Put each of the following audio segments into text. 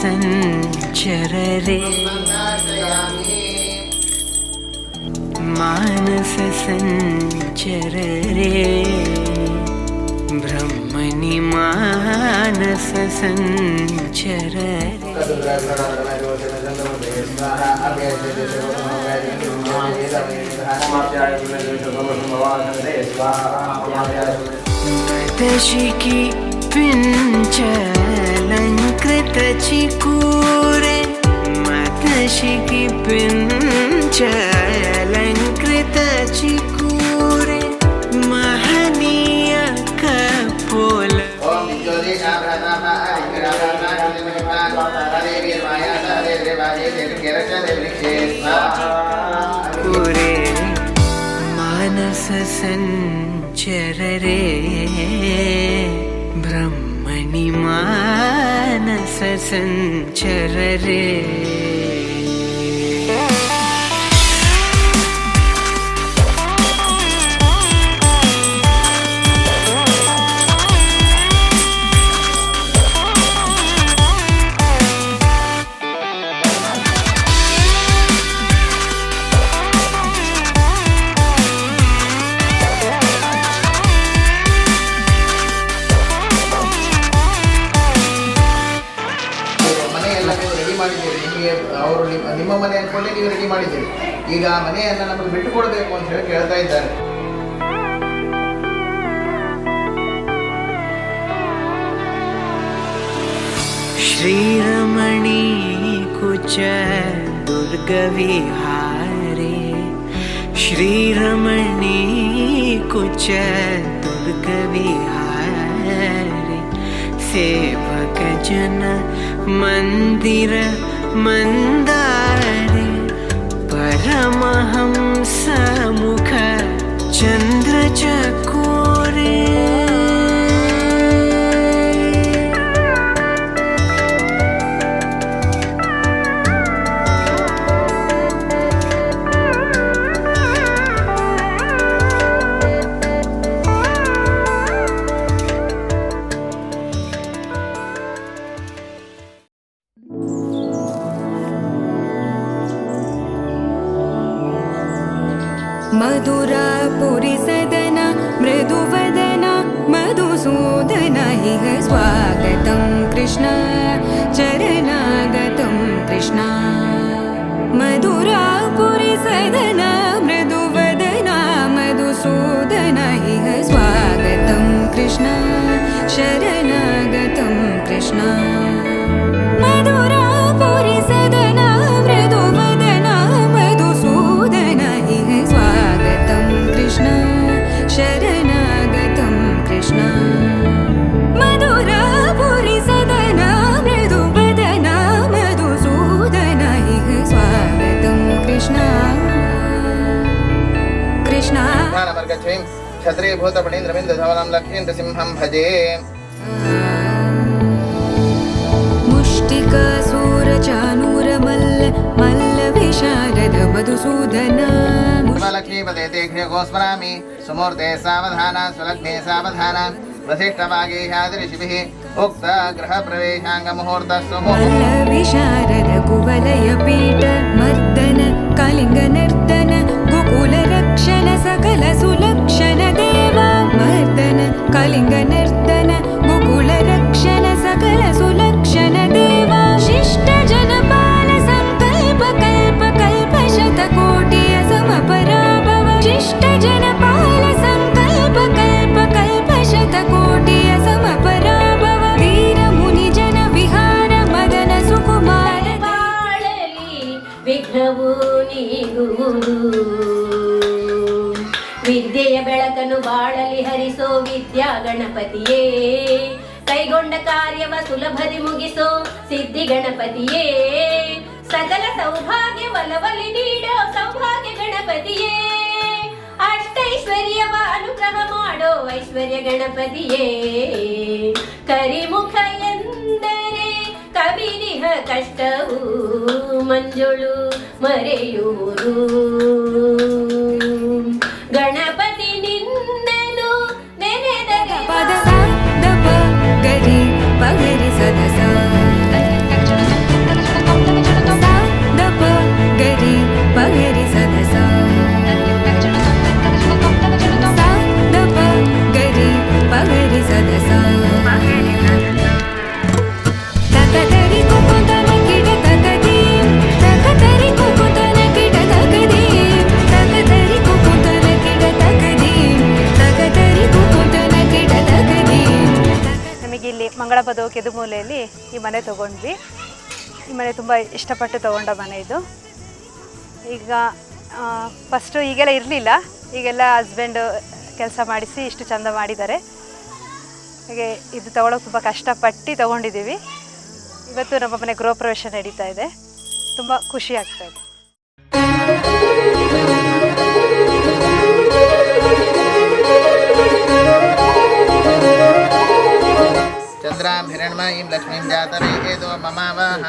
ಸಂಚರರೆ ಮಾನಸ ಸಂಚರರೆ ಬ್ರಹ್ಮಣಿ ಮಾನಸ ಸಂಚರರೆ ಮದಶಿಖಿ ಪಿಂಚಲಂಕೃತ ಚಿಕೂರೆ ಮದಶಿಖಿ ಪಿಂಚಲಂಕೃತ ಚಿಕೂರೆ ಮಹನೀಯ ಕಪೋಲ ಕೂರೆ ಮಾನಸ ಸಂಚರರೆ ಬ್ರಹ್ಮಣಿ ಮಾನಸ ಸಂಚರರೆ ಅವರು ನಿಮ್ಮ ಮನೆ ಅಂದ್ಕೊಂಡೆ ನೀವು ರೆಡಿ ಮಾಡಿದ್ದೀರಿ. ಈಗ ಆ ಮನೆಯನ್ನು ನಮಗೆ ಬಿಟ್ಟು ಕೊಡಬೇಕು ಅಂತ ಹೇಳಿ ಕೇಳ್ತಾ ಇದ್ದಾರೆ. ಶ್ರೀರಮಣಿ ಕುಚ ದುರ್ಗ ವಿಹಾರೆ ಶ್ರೀರಮಣಿ ಕುಚ ದುರ್ಗ ವಿಹಾರೆ ಸೇವಕ ಜನ ಮಂದಿರ ಮಂದಾರೆ ಪರಮಹಂಸ ಮುಖ ಚಂದ್ರ ಚಕೋರೆ मधुरापुरी सदन मृदुवदन मधुसूदन इह स्वागतं कृष्ण चरणागतं कृष्ण मधुरापुरी सदन मृदुवदन मधुसूदन इह स्वागतं कृष्ण शरणागतं कृष्ण मधुरापुरी सदन मृदुवदन मधुसूदन इह स्वागतं कृष्ण शरणागतं कृष्ण मधुरापुरी सदन मृदुवदन मधुसूदन इह स्वागतं कृष्ण कृष्ण क्षत्रिय भूत पणीन्द्रमिंद धवलं लक्ष्मीन्द्र सिंहं भजे मुष्टिकासूरचानूरमल्ल मल्ल विशारद मधुसूदन लक्ष्मीपते तेघ्रे गोस्मरामि सुमूर्ते सावधान सुलग्ने सावधान वसिष्ठवागीशादिऋषिभिः उक्त गृहप्रवेशाङ्गमुहूर्तस्तु मल्ल विशारद कुवलयपीठ मर्दन कलिङ्गनर्दन गोकुलरक्षण सकल सुलक्षण देवा मर्दन कलिङ्गनर्दन गोकुलरक्षण सकल सुलक्षण देवा शिष्ट जनपाल संकल्प कल्प कल्प शतकोटि असमपराभव शिष्ट जनपाल संकल्प कल्प कल्प शतकोटि असमपराभव वीर मुनि जन विहार मदन सुकुमार ಬಾಳಲಿ ವಿಘ್ನವು ನೀಗುವುದು ವಿದ್ಯೆಯ ಬೆಳಕನ್ನು ಬಾಳಲಿ ಹರಿಸೋ ವಿದ್ಯಾ ಗಣಪತಿಯೇ ಕೈಗೊಂಡ ಕಾರ್ಯವ ಸುಲಭದಿ ಮುಗಿಸೋ ಸಿದ್ಧಿ ಗಣಪತಿಯೇ ಸಕಲ ಸೌಭಾಗ್ಯ ಒಲವಲಿ ನೀಡೋ ಸೌಭಾಗ್ಯ ಗಣಪತಿಯೇ ಅಷ್ಟೈಶ್ವರ್ಯವ ಅನುಗ್ರಹ ಮಾಡೋ ಐಶ್ವರ್ಯ ಗಣಪತಿಯೇ ಕರಿಮುಖ ಎಂದರೆ ಕವಿನಿಹ ಕಷ್ಟವು ಮಂಜುಳು ಮರೆಯುವುದು ಗಣಪತಿ ನಿನ್ನನು ನೆನೆದರೆ ಪದ ಸ ದ ಪ ಗರಿ ಪಗರಿ ಸದ ಸ ಮಂಗಳಪದವು ಕೆದುಮೂಲೆಯಲ್ಲಿ ಈ ಮನೆ ತೊಗೊಂಡ್ವಿ. ಈ ಮನೆ ತುಂಬ ಇಷ್ಟಪಟ್ಟು ತೊಗೊಂಡ ಮನೆ ಇದು. ಈಗ ಫಸ್ಟು ಈಗೆಲ್ಲ ಇರಲಿಲ್ಲ, ಈಗೆಲ್ಲ ಹಸ್ಬೆಂಡು ಕೆಲಸ ಮಾಡಿಸಿ ಇಷ್ಟು ಚೆಂದ ಮಾಡಿದ್ದಾರೆ. ಹಾಗೆ ಇದು ತೊಗೊಳೋಕೆ ತುಂಬ ಕಷ್ಟಪಟ್ಟು ತೊಗೊಂಡಿದ್ದೀವಿ. ಇವತ್ತು ನಮ್ಮ ಮನೆ ಗೃಹ ಪ್ರವೇಶ ನಡೀತಾ ಇದೆ. ತುಂಬ ಖುಷಿ ಆಗ್ತಾ ಇದೆ. ಚಂದ್ರಾಂ ಹಿರಣ್ಮಯೀಂ ಲಕ್ಷ್ಮೀಂ ಜಾತವೇದೋ ಮಮಾವಹ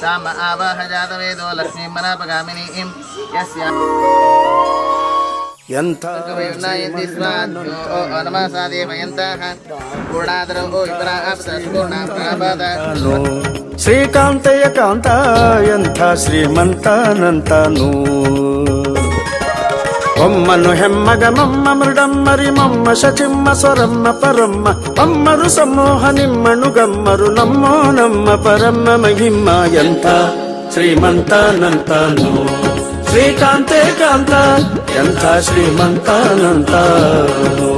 ಸಾಮ ಆವಹ ಜಾತವೇದೋ ಲಕ್ಷ್ಮೀಂ ಮನಾಪಗಾಮಿನೀಂ ಯಸ್ಯ ಶ್ರೀಕಾಂತಯ್ಯ ಕಾಂತ ಎಂಥ ಶ್ರೀಮಂತನಂತನು ಒಮ್ಮನು ಹೆಮ್ಮಗ ಮಮ್ಮ ಮೃಡಮ್ಮರಿ ಮಮ್ಮ ಶಚಿಮ್ಮ ಸ್ವರಮ್ಮ ಪರಮ್ಮ ಅಮ್ಮರು ಸಮೂಹ ನಿಮ್ಮನು ಗಮ್ಮರು ನಮ್ಮೋ ನಮ್ಮ ಪರಮ್ಮ ಮಹಿಮ್ಮ ಎಂಥ ಶ್ರೀಮಂತನಂತನು ಶ್ರೀಕಾಂತೆ ಕಾಂತ ಎಂಥ ಶ್ರೀಮಂತನಂತನು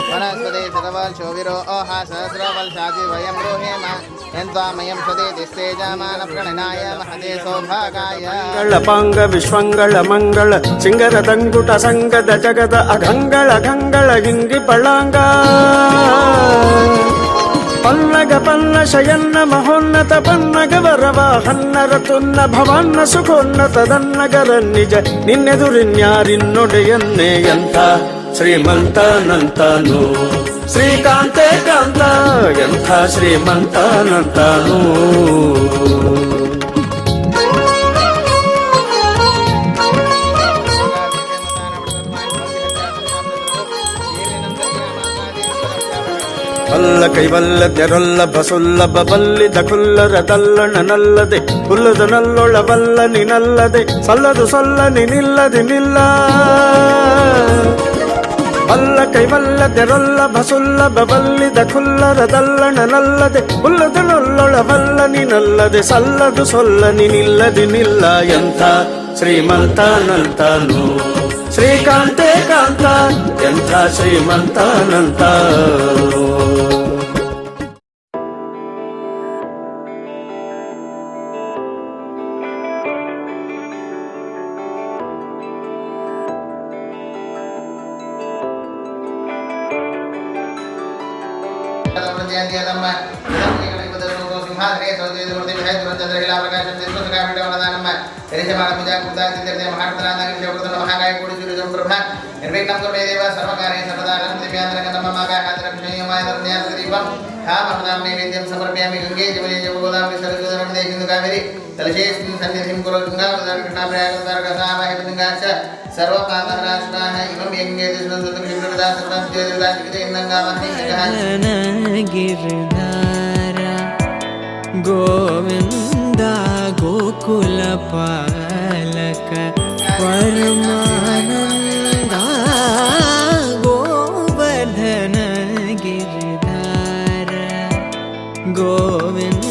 ವನಸ್ಪತಿ ಶತವರ್ಷೋವಿರೋ ಓಹಾ ಸಹಸ್ರವರ್ಷಾದಿ ವಯಂ ರೋಹೇಮ ಯಂತ್ವಾಮಯಂ ಸ್ವದೇತಿಸ್ತೇಜಾಮಾನ ಪ್ರಣನಾಯ ಮಹದೇ ಸೌಭಾಗಾಯ ಪಾಂಗ ವಿಶ್ವಂಗಳ ಮಂಗಳ ಸಿಂಗರ ದಂಗುಟ ಸಂಗದ ಜಗದ ಅಘಂಗಳ ಗಂಗಳ ಹಿಂಗಿ ಪಳಾಂಗ ಪನ್ನಗ ಪನ್ನ ಶಯನ್ನ ಮಹೋನ್ನತ ಪನ್ನಗ ವರವ ಹನ್ನರ ತುನ್ನ ಭವನ್ನ ಸುಖೋನ್ನತ ದನ್ನಗರ ನಿಜ ನಿನ್ನೆದುರಿನ್ಯಾರಿನ್ನೊಡೆಯನ್ನೇ ಎಂಥ ಶ್ರೀಮಂತನಂತನು ಶ್ರೀಕಾಂತೆ ಕಾಂತ ಎಂಥ ಶ್ರೀಮಂತನಂತನು ಅಲ್ಲ ಕೈವಲ್ಲದ್ಯರೊಲ್ಲ ಬಸುಲ್ಲಭ ಬಲ್ಲಿದ ಕುಲ್ಲರದಲ್ಲಣ ನಲ್ಲದೆ ಹುಲ್ಲದ ನಲ್ಲೊಳ ಬಲ್ಲ ನಿನಲ್ಲದೆ ಸಲ್ಲದು ಸೊಲ್ಲ ನಿನಿಲ್ಲದೆ ನಿಲ್ಲ ಅಲ್ಲ ಕೈವಲ್ಲದ್ಯರೊಲ್ಲ ಬಸುಲ್ಲಭ ಬಲ್ಲಿದ ಕುಲ್ಲರದಲ್ಲಣ ನಲ್ಲದೆ ಹುಲ್ಲದ ನಲ್ಲೊಳ ಬಲ್ಲ ನಿನಲ್ಲದೆ ಸಲ್ಲದು ಸೊಲ್ಲ ನಿನಿಲ್ಲದೆ ನಿಲ್ಲ ಎಂಥ ಶ್ರೀಮಂತನಂತನು ಶ್ರೀಕಾಂತೆ ಕಾಂತ ಎಂಥ ಶ್ರೀಮಂತನಂತನು ಸಮರ್ಪಯಾಮಿ ಗಂಗೆ ಜಮನೆ ಜಗೋದಾಮಿ ಸರಸ್ವತಿ ದೇಹಿಂದು ಕಾವೇರಿ ತಲಶೇಸ್ಮಿನ್ ಸನ್ನಿಧಿಂ ಕುರು ಗಂಗಾ ಉದಾರ ಪ್ರಯಾಗದಾರಗಸಾಮಹಿ ಗಂಗಾಚ ಸರ್ವಪಾಪಹರಾಶ್ರಾಹ ಇಮಂ ಯಂಗೆ ದಿನಂದತ ವಿಷ್ಣುರದಾ ಸರ್ವಂತ್ಯದಾ ಇಂದಂಗಾಮಹಿ ಗಿರಿಧಾರ ಗೋವಿಂದ ಗೋಕುಲ ಪಾಲಕ ಪರಮಾನಂದ ಗೋವರ್ಧನ ಗಿರಿಧಾರ ಗೋವಿಂದ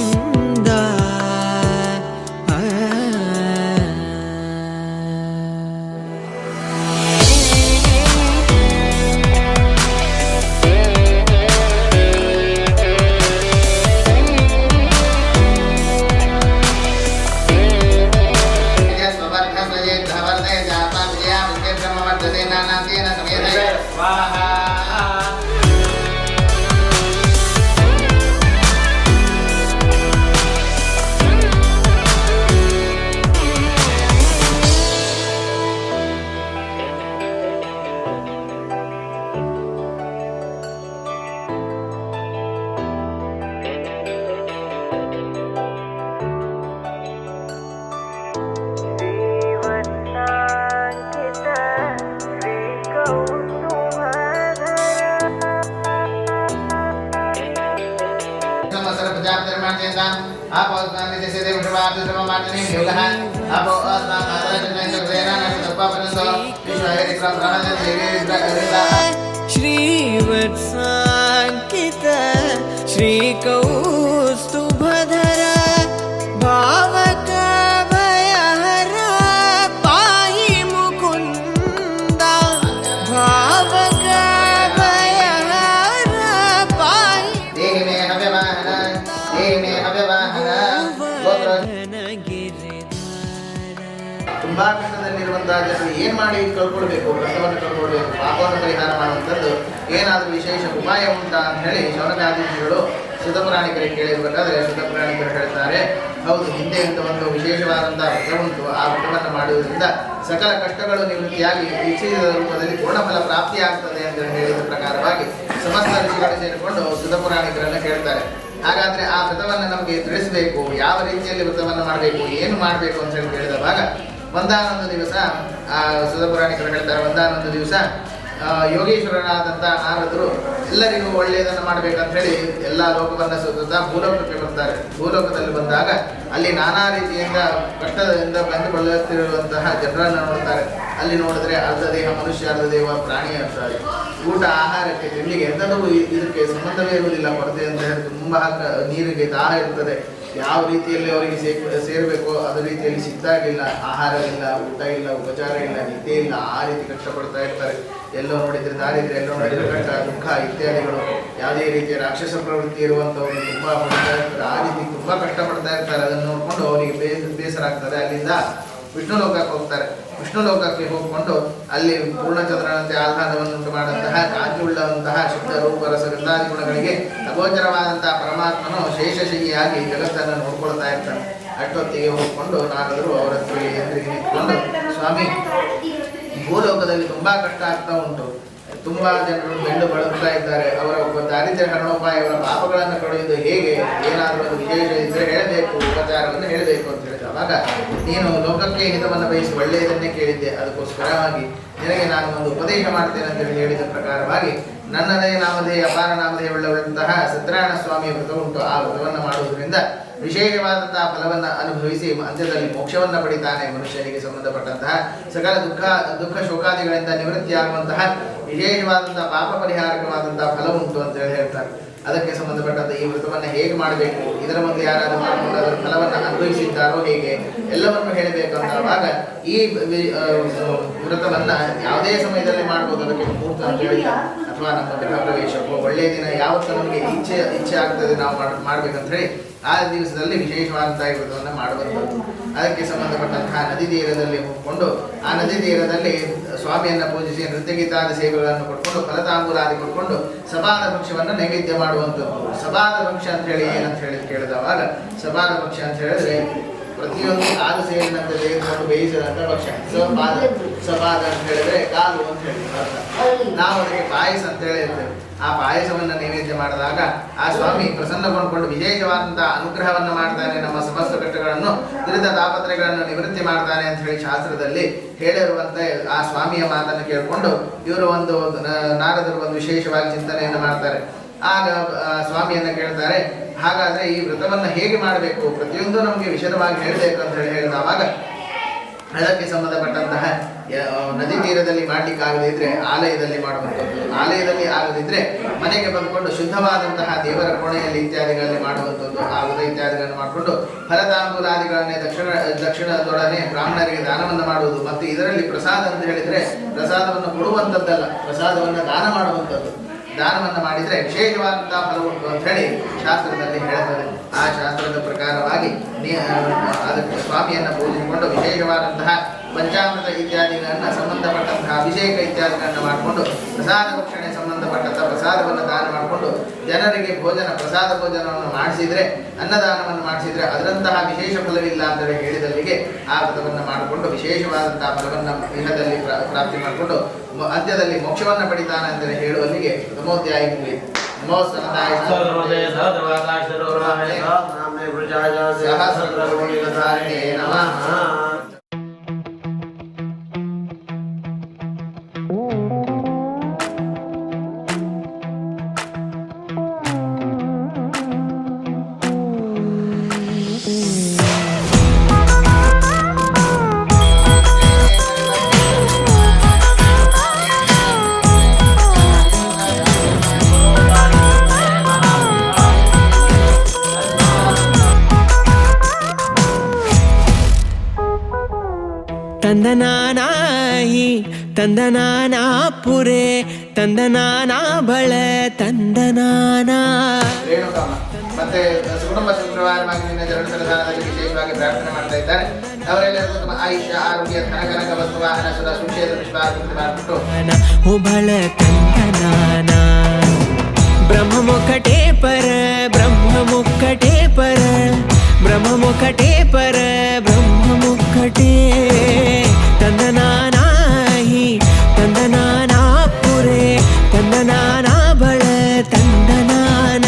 श्रीवत्साङ्कित श्रीकौस्तुभधर भावक भयहर पाहि मुकुन्द भाव ತುಂಬಾ ಕಷ್ಟದಲ್ಲಿರುವಂತಹ ಜನರು ಏನ್ ಮಾಡಿ ಕಳ್ಕೊಳ್ಬೇಕು, ಕಷ್ಟವನ್ನು ಕಳ್ಕೊಳ್ಬೇಕು, ಪಾಪವನ್ನು ಪರಿಹಾರ ಮಾಡುವಂಥದ್ದು ಏನಾದರೂ ವಿಶೇಷ ಉಪಾಯ ಉಂಟಾ ಅಂತ ಹೇಳಿ ಶೌನಕಾದಿಗಳು ಸುತಪುರಾಣಿಕರಿಗೆ ಕೇಳಿರ್ಬೇಕಾದ್ರೆ ಸುತಪುರಾಣಿಕರು ಹೇಳ್ತಾರೆ, ಹೌದು, ಹಿಂದೆ ಅಂತ ಒಂದು ವಿಶೇಷವಾದಂತಹ ವ್ರತ ಉಂಟು. ಆ ವ್ರತವನ್ನು ಮಾಡುವುದರಿಂದ ಸಕಲ ಕಷ್ಟಗಳು ನಿವೃತ್ತಿಯಾಗಿ ಇಚ್ಛಿಸಿದ ರೂಪದಲ್ಲಿ ಪೂರ್ಣಫಲ ಪ್ರಾಪ್ತಿಯಾಗ್ತದೆ ಅಂತ ಹೇಳಿದ ಪ್ರಕಾರವಾಗಿ ಸಮಸ್ತ ಋಷಿಗಳು ಸೇರಿಕೊಂಡು ಸುತಪುರಾಣಿಕರನ್ನು ಕೇಳ್ತಾರೆ. ಹಾಗಾದ್ರೆ ಆ ವ್ರತವನ್ನು ನಮಗೆ ತಿಳಿಸಬೇಕು, ಯಾವ ರೀತಿಯಲ್ಲಿ ವ್ರತವನ್ನು ಮಾಡಬೇಕು, ಏನು ಮಾಡಬೇಕು ಅಂತ ಹೇಳಿ ಕೇಳಿದವಾಗ ಒಂದಾನೊಂದು ದಿವಸ ಸುತಪುರಾಣಿಕರು ಹೇಳ್ತಾರೆ, ಒಂದಾನೊಂದು ದಿವಸ ಯೋಗೀಶ್ವರನಾದಂಥ ನಾರದರು ಎಲ್ಲರಿಗೂ ಒಳ್ಳೆಯದನ್ನು ಮಾಡಬೇಕಂತ ಹೇಳಿ ಎಲ್ಲ ಲೋಕವನ್ನು ಸುತ್ತಾ ಭೂಲೋಕಕ್ಕೆ ಬರ್ತಾರೆ. ಭೂಲೋಕದಲ್ಲಿ ಬಂದಾಗ ಅಲ್ಲಿ ನಾನಾ ರೀತಿಯಿಂದ ಕಷ್ಟದಿಂದ ಬಂದುಕೊಳ್ಳುತ್ತಿರುವಂತಹ ಜನರನ್ನು ನೋಡ್ತಾರೆ. ಅಲ್ಲಿ ನೋಡಿದ್ರೆ ಅರ್ಧ ದೇಹ ಮನುಷ್ಯ, ಅರ್ಧ ದೇಹ ಪ್ರಾಣಿ ಇರ್ತಾರೆ. ಊಟ ಆಹಾರಕ್ಕೆ ತಿಂಡಿಗೆ ಎಂಥದೂ ಇದಕ್ಕೆ ಸಂಬಂಧವೇ ಇರುವುದಿಲ್ಲ. ಕೊರತೆ ಅಂತ ಹೇಳಿ ತುಂಬ ನೀರಿಗೆ ದಾಹ ಇರ್ತದೆ. ಯಾವ ರೀತಿಯಲ್ಲಿ ಅವರಿಗೆ ಸೇರಬೇಕೋ ಅದೇ ರೀತಿಯಲ್ಲಿ ಸಿಗ್ತಾಗಿಲ್ಲ. ಆಹಾರವಿಲ್ಲ, ಊಟ ಇಲ್ಲ, ಉಪಚಾರ ಇಲ್ಲ, ನಿದ್ದೆ ಇಲ್ಲ. ಆ ರೀತಿ ಕಷ್ಟಪಡ್ತಾ ಇರ್ತಾರೆ. ಎಲ್ಲೋ ನೋಡಿದ್ರೆ ದಾರಿದ್ರೆ, ಎಲ್ಲೋ ನೋಡಿದ್ರೆ ಕಷ್ಟ, ದುಃಖ ಇತ್ಯಾದಿಗಳು, ಯಾವುದೇ ರೀತಿಯ ರಾಕ್ಷಸ ಪ್ರವೃತ್ತಿ ಇರುವಂಥವ್ರು ತುಂಬ ಹೊಡ್ತಾ ಇರ್ತಾರೆ. ಆ ರೀತಿ ತುಂಬ ಕಷ್ಟಪಡ್ತಾ ಇರ್ತಾರೆ. ಅದನ್ನು ನೋಡಿಕೊಂಡು ಅವರಿಗೆ ಬೇಸರ ಆಗ್ತದೆ. ಅಲ್ಲಿಂದ ವಿಷ್ಣು ಲೋಕಕ್ಕೆ ಹೋಗ್ತಾರೆ. ವಿಷ್ಣು ಲೋಕಕ್ಕೆ ಹೋಗಿಕೊಂಡು ಅಲ್ಲಿ ಪೂರ್ಣಚಂದ್ರನಂತೆ ಆಹ್ಲಾದವನ್ನು ಉಂಟು ಮಾಡುವಂತಹ ಕಾಂತಿ ಉಳ್ಳಂತಹ ಶುದ್ಧ ರೂಪ ರಸ ಗಂಧಾದಿ ಗುಣಗಳಿಗೆ ಅಗೋಚರವಾದಂತಹ ಪರಮಾತ್ಮನು ಶೇಷಶಯ್ಯಾಗಿ ಜಗತ್ತನ್ನು ನೋಡ್ಕೊಳ್ತಾ ಇರ್ತಾನೆ. ಅಷ್ಟೊತ್ತಿಗೆ ಹೋಗಿಕೊಂಡು ನಾರದರು ಅವರ ಎದುರಿಗೆ ನಿಂತ್ಕೊಂಡು, ಸ್ವಾಮಿ, ಭೂಲೋಕದಲ್ಲಿ ತುಂಬಾ ಕಷ್ಟ ಆಗ್ತಾ ಉಂಟು, ತುಂಬಾ ಜನರು ಬೆಂಡು ಬಳಲ್ತಾ ಇದ್ದಾರೆ, ಅವರ ದಾರಿದ್ರ್ಯ ಹರಣೋಪಾಯ, ಅವರ ಪಾಪಗಳನ್ನು ಕಳೆಯುವುದು ಹೇಗೆ, ಏನಾದರೂ ಒಂದು ವಿಶೇಷ ಇದ್ದರೆ ಹೇಳಬೇಕು, ಉಪಚಾರವನ್ನು ಹೇಳಬೇಕು ಅಂತ ಹೇಳಿದ. ಅವಾಗ ನೀನು ಲೋಕಕ್ಕೆ ಹಿತವನ್ನು ಬಯಸಿ ಒಳ್ಳೆಯದನ್ನೇ ಕೇಳಿದ್ದೆ, ಅದಕ್ಕೋಸ್ಕರವಾಗಿ ನಿನಗೆ ನಾನು ಒಂದು ಉಪದೇಶ ಮಾಡ್ತೇನೆ ಅಂತೇಳಿ ಹೇಳಿದ ಪ್ರಕಾರವಾಗಿ ನನ್ನದೇ ನಾಮಧೇಯ ಅಪಾರ ನಾಮಧೇಯವುಳ್ಳಂತಹ ಸತ್ಯನಾರಾಯಣ ಸ್ವಾಮಿಯ ವ್ರತ ಉಂಟು. ಆ ವ್ರತವನ್ನು ಮಾಡುವುದರಿಂದ ವಿಶೇಷವಾದಂತಹ ಫಲವನ್ನು ಅನುಭವಿಸಿ ಅಂತ್ಯದಲ್ಲಿ ಮೋಕ್ಷವನ್ನು ಪಡಿತಾನೆ. ಮನುಷ್ಯನಿಗೆ ಸಂಬಂಧಪಟ್ಟಂತಹ ಸಕಲ ದುಃಖ ಶೋಕಾದಿಗಳಿಂದ ನಿವೃತ್ತಿಯಾಗುವಂತಹ ವಿಶೇಷವಾದಂತಹ ಪಾಪ ಪರಿಹಾರಕವಾದಂತಹ ಫಲ ಉಂಟು ಅಂತ ಹೇಳಿ ಹೇಳ್ತಾರೆ. ಅದಕ್ಕೆ ಸಂಬಂಧಪಟ್ಟಂತೆ ಈ ವ್ರತವನ್ನು ಹೇಗೆ ಮಾಡಬೇಕು, ಇದರ ಮುಂದೆ ಯಾರಾದರೂ ಮಾಡಿಕೊಂಡು ಅದರ ಫಲವನ್ನು ಅನುಭವಿಸಿದ್ದಾರೋ ಹೇಗೆ, ಎಲ್ಲವನ್ನು ಹೇಳಬೇಕು ಅಂತಾವಾಗ ಈ ವ್ರತವನ್ನು ಯಾವುದೇ ಸಮಯದಲ್ಲಿ ಮಾಡ್ಬೋದು. ಅದಕ್ಕೆ ಮುಹೂರ್ತ ಅಂತ ಹೇಳಿ ಅಥವಾ ನಮ್ಮ ಗೃಹ ಪ್ರವೇಶಕ್ಕೋ ಒಳ್ಳೆಯ ದಿನ ಯಾವತ್ತೂ ನಮಗೆ ಇಚ್ಛೆ ಆಗ್ತದೆ ನಾವು ಮಾಡ್ಬೇಕಂತ ಹೇಳಿ ಆ ದಿವಸದಲ್ಲಿ ವಿಶೇಷವಾದಂತಹ ವ್ರತವನ್ನು ಮಾಡುವಂಥದ್ದು. ಅದಕ್ಕೆ ಸಂಬಂಧಪಟ್ಟಂತಹ ನದಿ ತೀರದಲ್ಲಿ ಹೋಗಿಕೊಂಡು ಆ ನದಿ ತೀರದಲ್ಲಿ ಸ್ವಾಮಿಯನ್ನು ಪೂಜಿಸಿ ನೃತ್ಯಗೀತಾದಿ ಸೇವೆಗಳನ್ನು ಕೊಟ್ಕೊಂಡು ಫಲತಾಂಬೂಲಾದಿ ಕೊಟ್ಕೊಂಡು ಸಪಾದ ಭಕ್ಷ್ಯವನ್ನು ನೈವೇದ್ಯ ಮಾಡುವಂಥದ್ದು. ಸಪಾದ ಭಕ್ಷ್ಯ ಅಂತ ಹೇಳಿ ಏನಂತ ಹೇಳಿ ಕೇಳಿದವಾಗ, ಸಪಾದ ಭಕ್ಷ್ಯ ಅಂತ ಹೇಳಿದ್ರೆ ಪ್ರತಿಯೊಂದು ಕಾಲು ಸೇರಿನಂತೆ ತೆಗೆದುಕೊಂಡು ಬೇಯಿಸಿದಂಥ ಭಕ್ಷ್ಯ. ಸಪಾದ ಅಂತ ಹೇಳಿದ್ರೆ ಕಾಲು ಅಂತ ಹೇಳಿ ಅರ್ಥ. ನಾವು ಅದಕ್ಕೆ ಪಾಯಸ ಅಂತ ಹೇಳಿರ್ತೇವೆ. ಆ ಪಾಯಸವನ್ನು ನೈವೇದ್ಯ ಮಾಡಿದಾಗ ಆ ಸ್ವಾಮಿ ಪ್ರಸನ್ನಗೊಂಡ್ಕೊಂಡು ವಿಶೇಷವಾದಂತಹ ಅನುಗ್ರಹವನ್ನು ಮಾಡ್ತಾನೆ. ನಮ್ಮ ಸಮಸ್ತ ಕಷ್ಟಗಳನ್ನು, ದುರಿತ ತಾಪತ್ರಗಳನ್ನು ನಿವೃತ್ತಿ ಮಾಡ್ತಾನೆ ಅಂತ ಹೇಳಿ ಶಾಸ್ತ್ರದಲ್ಲಿ ಹೇಳಿರುವಂತೆ ಆ ಸ್ವಾಮಿಯ ಮಾತನ್ನು ಕೇಳಿಕೊಂಡು ಇವರು ನಾರದರು ಒಂದು ವಿಶೇಷವಾಗಿ ಚಿಂತನೆಯನ್ನು ಮಾಡ್ತಾರೆ. ಆಗ ಸ್ವಾಮಿಯನ್ನು ಕೇಳ್ತಾರೆ, ಹಾಗಾದ್ರೆ ಈ ವ್ರತವನ್ನು ಹೇಗೆ ಮಾಡಬೇಕು, ಪ್ರತಿಯೊಂದು ನಮಗೆ ವಿಶದವಾಗಿ ಹೇಳಬೇಕು ಅಂತ ಹೇಳಿ ಹೇಳಿದವಾಗ ಅದಕ್ಕೆ ಸಂಬಂಧಪಟ್ಟಂತಹ ನದಿ ತೀರದಲ್ಲಿ ಮಾಡಲಿಕ್ಕಾಗದಿದ್ರೆ ಆಲಯದಲ್ಲಿ ಮಾಡುವಂಥದ್ದು, ಆಲಯದಲ್ಲಿ ಆಗದಿದ್ರೆ ಮನೆಗೆ ಬಂದುಕೊಂಡು ಶುದ್ಧವಾದಂತಹ ದೇವರ ಕೋಣೆಯಲ್ಲಿ ಇತ್ಯಾದಿಗಳಲ್ಲಿ ಮಾಡುವಂಥದ್ದು. ಆ ವ್ರತ ಇತ್ಯಾದಿಗಳನ್ನು ಮಾಡಿಕೊಂಡು ಫಲತಾಂಬೂಲಾದಿಗಳನ್ನೇ ದಕ್ಷಿಣದೊಡನೆ ಬ್ರಾಹ್ಮಣರಿಗೆ ದಾನವನ್ನು ಮಾಡುವುದು. ಮತ್ತು ಇದರಲ್ಲಿ ಪ್ರಸಾದ ಅಂತ ಹೇಳಿದ್ರೆ ಪ್ರಸಾದವನ್ನು ಕೊಡುವಂಥದ್ದಲ್ಲ, ಪ್ರಸಾದವನ್ನು ದಾನ ಮಾಡುವಂಥದ್ದು. ದಾನವನ್ನು ಮಾಡಿದರೆ ವಿಶೇಷವಾದಂತಹ ಫಲ ಉಂಟು ಅಂತ ಹೇಳಿ ಶಾಸ್ತ್ರದಲ್ಲಿ ಹೇಳುತ್ತದೆ. ಆ ಶಾಸ್ತ್ರದ ಪ್ರಕಾರವಾಗಿ ಅದಕ್ಕೆ ಸ್ವಾಮಿಯನ್ನು ಪೂಜಿಸಿಕೊಂಡು ವಿಶೇಷವಾದಂತಹ ಪಂಚಾಮೃತ ಇತ್ಯಾದಿಗಳನ್ನು ಸಂಬಂಧಪಟ್ಟಂತಹ ಅಭಿಷೇಕ ಇತ್ಯಾದಿಗಳನ್ನು ಮಾಡಿಕೊಂಡು ಪ್ರಸಾದ ಭಕ್ಷಣೆ ಸಂಬಂಧಪಟ್ಟಂತಹ ಪ್ರಸಾದವನ್ನು ದಾನ ಮಾಡಿಕೊಂಡು ಜನರಿಗೆ ಪ್ರಸಾದ ಭೋಜನವನ್ನು ಮಾಡಿಸಿದರೆ, ಅನ್ನದಾನವನ್ನು ಮಾಡಿಸಿದರೆ ಅದರಂತಹ ವಿಶೇಷ ಫಲವಿಲ್ಲ ಅಂತೇಳಿ ಹೇಳಿದಲ್ಲಿಗೆ ಆ ವ್ರತವನ್ನು ಮಾಡಿಕೊಂಡು ವಿಶೇಷವಾದಂತಹ ಫಲವನ್ನು ಇಹದಲ್ಲಿ ಪ್ರಾಪ್ತಿ ಮಾಡಿಕೊಂಡು ಅಂತ್ಯದಲ್ಲಿ ಮೋಕ್ಷವನ್ನು ಪಡಿತಾನೆ ಅಂತೇಳಿ ಹೇಳುವಲ್ಲಿಗೆ ಪ್ರಥಮೋಧ್ಯಾಯ ಮುಗಿಯಿತು. ನಮೋ ಸಹಸ್ರಧಾರಿಣೇ ನಮಃ. ತಂದನಾನಾಹಿ ತಂದನಾನಾ ಪುರೇ ತಂದನಾನಾ ಬಳ ತಂದನಾನಾ. ರೇಣುಕಮ್ಮ ಮತ್ತೆ ಮತ್ತೆ ಕುಟುಂಬ ಶುಕ್ರವಾರವಾಗಿ ನಿನ್ನ ಜಲಸರದಾನದಲ್ಲಿ ವಿಶೇಷವಾಗಿ ಪ್ರಾರ್ಥನೆ ಮಾಡ್ತಾ ಇದ್ದಾರೆ. ಅವರೆಲ್ಲರಿಗೂ ತಮ್ಮ ಆಯುಷ್ಯ, ಆರೋಗ್ಯ, ಧನ ಕನಕ ವಸ್ತು ವಾಹನ ಸುರ ಸುಕ್ಷೇತ್ರ ಪುಷ್ಪಾರ್ಪಣೆ ಮಾಡಿಬಿಟ್ಟು ಉಬಳ ಕಂದನಾನ ಬ್ರಹ್ಮಮುಖಟೇ ಪರ ಬ್ರಹ್ಮಮುಖಟೇ ಪರ ಬ್ರಹ್ಮಮುಖಟೇ ಪರ ಬ್ರಹ್ಮಮುಖಟೇ ತಂದನಾನಾಹಿ ತಂದನಾನಾ ಪುರೇ ತಂದನಾನ ಬಳ ತಂದನಾನ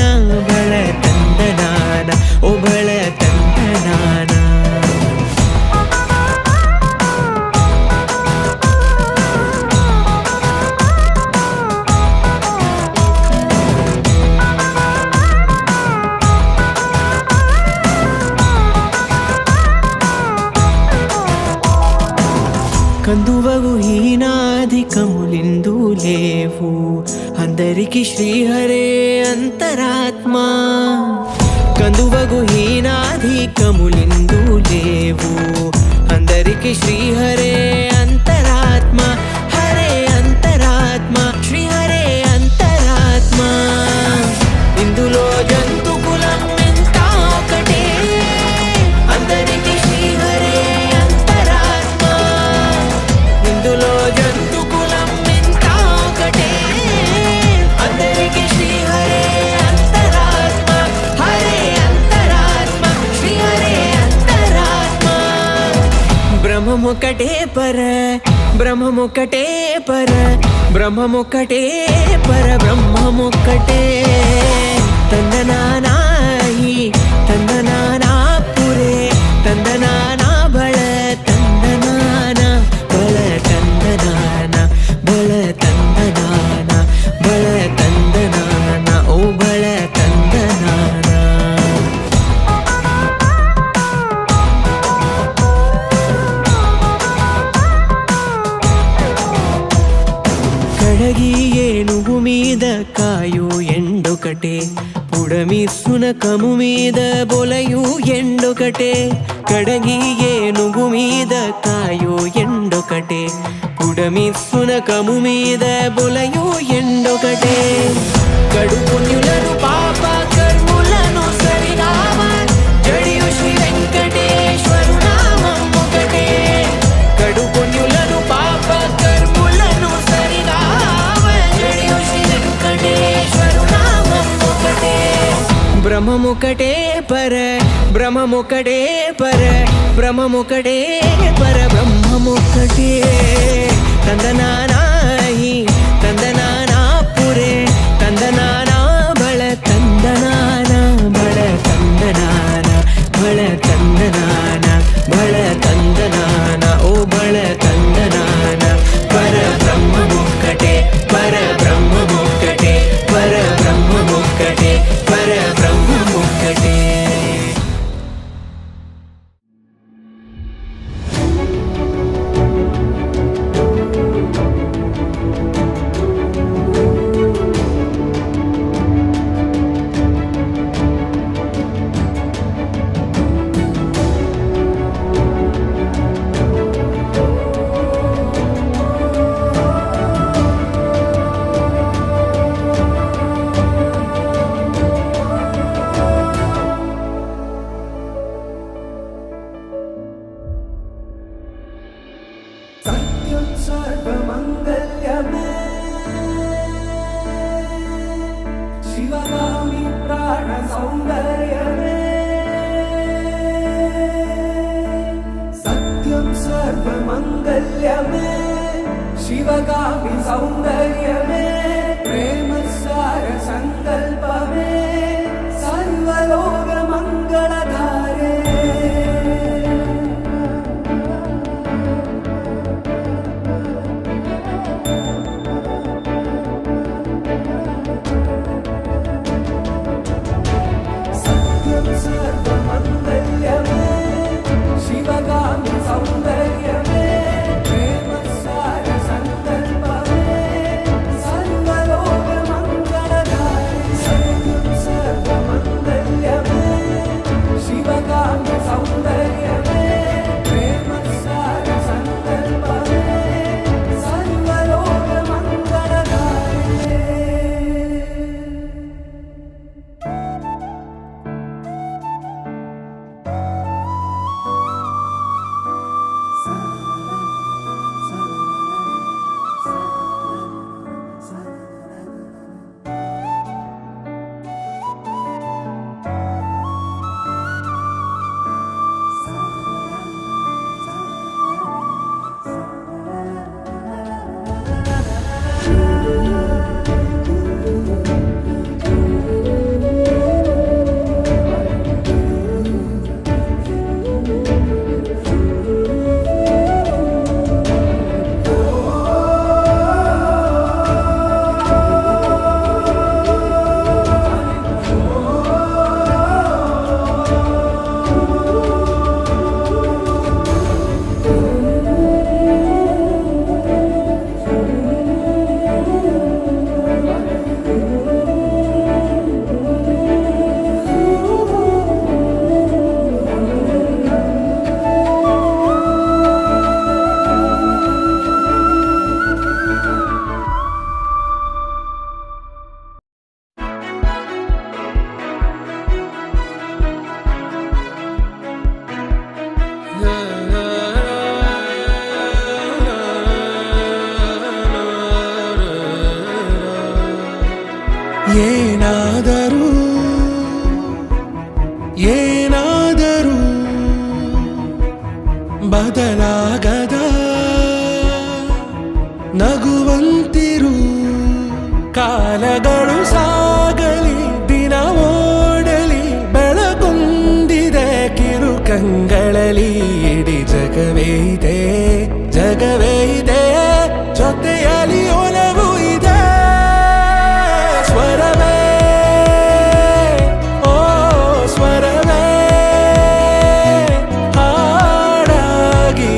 ಬಳ ತಂದನಾನ ಉಬಳ ತಂದನಾನ కందువగు హీనాధికములిందు లేవు అందరికి శ్రీహరే అంతరాత్మ కందువగు హీనాధికములిందు లేవు అందరికి శ్రీహరే అంతరాత్మ హరే అంతరాత్మ శ్రీహరే అంతరాత్మ ఇందులో జంతు కులం ఎంత ఒకటే అందరికి శ్రీహరే అంతరాత్మ ఇందులో జంతు కులం ఎంత ఒకటే అందరికి శ్రీహరే అంతరాత్మ హరే అంతరాత్మ శ్రీహరే అంతరాత్మ బ్రహ్మముకటే పర బ్రహ్మముకటే పర బ్రహ్మముకటే పర బ్రహ్మముకటే ತಂದನಾನಾಹಿ ತಂದನಾನಾ ಪುರೇ ತಂದನಾನಾ ಬಳ ತಂದನಾನ ಬಳ ತಂದನಾನ ಬಳ ತಂದನಾನ ಬಳ ತಂದನಾನ ಓ ಬಳ ತಂದನಾನ కడగి ఏనుగు మీద కాయు ఎండొకటే పుడమి సునకము మీద బొలయు ఎండొకటే కడగి ఏనుగు మీద కాయు ఎండొకటే పుడమి సునకము మీద బొలయు ఎండొకటే కడు పుణ్యులను పాప కర్ములను సరినామ జడియు శ్రీ వెంకటేశ్వరు నామం ఒకటే కడు పుణ్యులను పాప కర్ములను సరినామ జడియు శ్రీ వెంకటేశ్వరు నామం ఒకటే బ్రహ్మముకటే పర బ్రహ్మముకటే పర బ్రహ్మముకటే పర బ్రహ్మముకటే ತಂದನಾನಾಹಿ ತಂದನಾನಾ ಪುರೇ ತಂದನಾನಾ ಬಳ ತಂದನಾನ ಬಳ ತಂದನಾನ ಬಳ ತಂದನಾನ ಬಳ ತಂದನಾನ ಓ ಬಳ ತಂದನಾನ ಪರ ಬ್ರಹ್ಮಮುಕ್ಕಟೆ ಪರ ಬ್ರಹ್ಮಮುಕ್ಕಟೆ ಪರ ಬ್ರಹ್ಮಮುಕ್ಕಟೆ ಪರ ಬ್ರಹ್ಮಮುಕ್ಕಟೆ शिवगामि प्राण सौन्दर्यमे सत्यं सर्वमङ्गल्यमे शिवगामि सौन्दर्यमे प्रेम सार सङ्कल्पमे सर्वलोकमङ्गलधारे सर्वमङ्गल्यमे शिवगामि सौन्दर्यमे प्रेम सार सङ्कल्पमे सर्वलोकमङ्गलधारे सर्वमङ्गल्यमे ಬದಲಾಗದ ನಗುವಂತಿರು ಕಾಲಗಳು ಸಾಗಲಿ ದಿನ ಓಡಲಿ ಬೆಳಗುಂದಿದೆ ಕಿರು ಕಂಗಳಲ್ಲಿ ಇಡೀ ಜಗವೇ ಇದೆ ಜೊತೆಯಲ್ಲಿ ಒಲವು ಇದೆ ಸ್ವರವೇ ಓ ಸ್ವರವೇ ಹಾಡಾಗಿ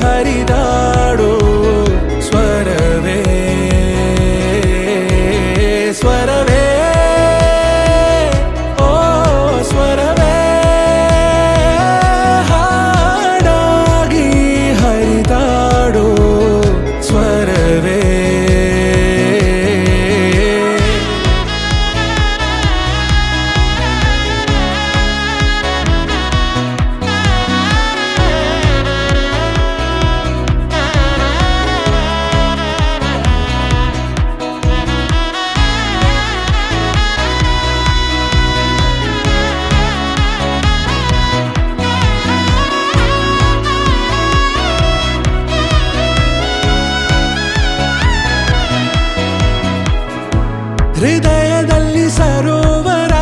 ಹರಿದಾಡು ಸ್ವರವೇ ಸ್ವರವೇ ಓ ಸ್ವರವೇ ಹಾಡಾಗಿ ಹರಿದಾಡು ಸ್ವರವೇ ಹೃದಯದಲ್ಲಿ ಸರೋವರ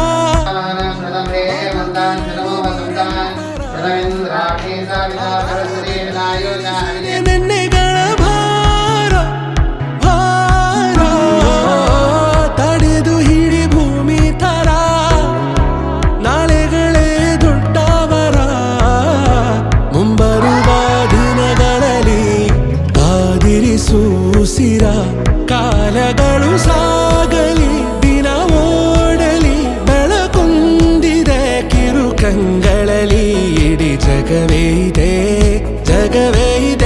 ನೆನ್ನೆಗಳ ಭಾರ ತಡೆದು ಹಿಡಿ ಭೂಮಿ ತರ ನಾಳೆಗಳೇ ದೊಡ್ಡವರ ಮುಂಬರುವ ದಿನಗಳಲ್ಲಿ ಕಾದಿರಿಸೂಸಿರ ಕಾಲಗಳು ಸಾಗಲಿ ದಿನ ಓಡಲಿ ಬೆಳಗುಂದಿದೆ ಕಿರು ಕಂಗಳಲ್ಲಿ ಇಡೀ ಜಗವೇ ಇದೆ